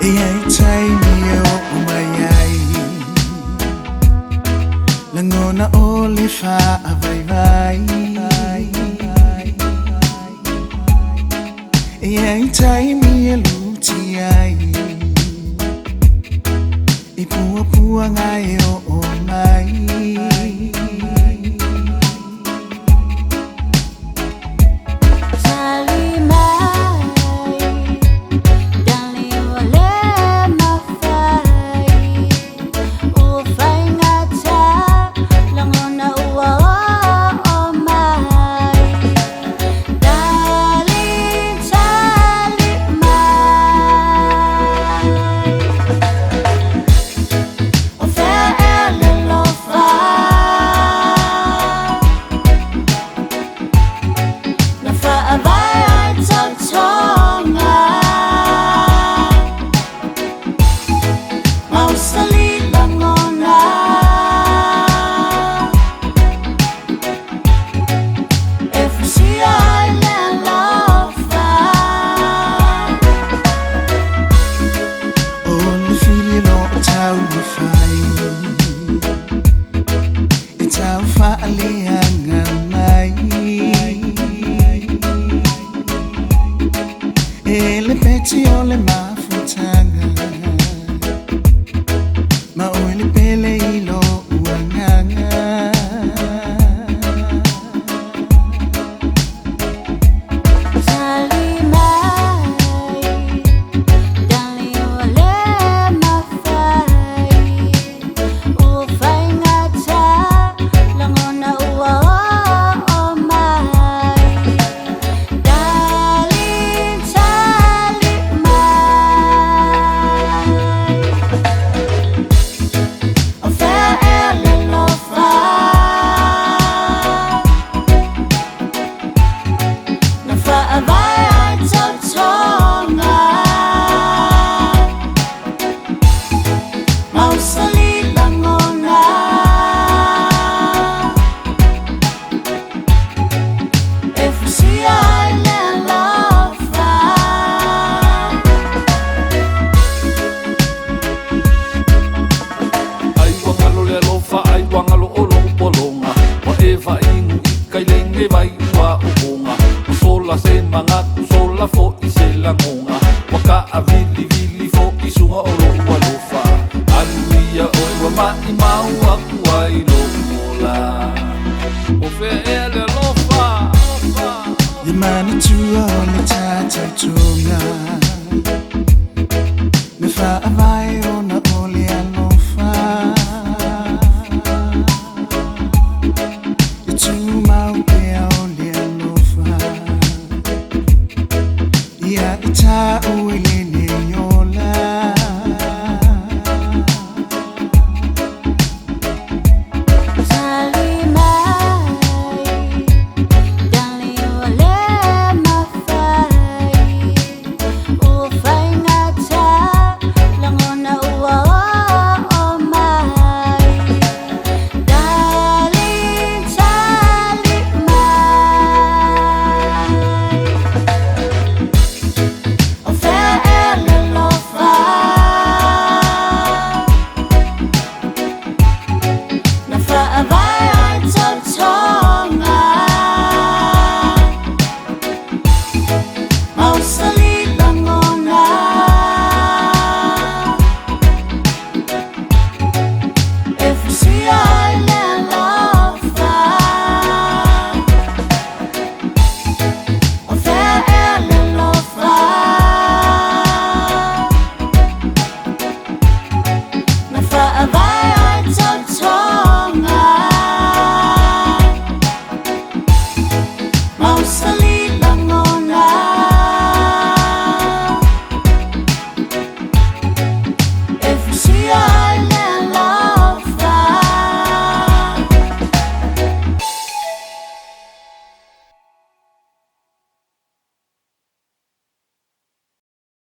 Ai chai mio umayai Langona olifa vai vai Ai chai mio lutiai Ipua pua ngai o mai Ele peti ole mafutanga Ma ole pele ilo uanganga Se mga sola fo isilangunga waka avili fo isunga olo walufa aluia oi wa mai mau akuai lo mola o fe ele lofa Yamani tua ole tata tunga Me fa avai ona ole alofa Itu mau pe ole alofa Ya ita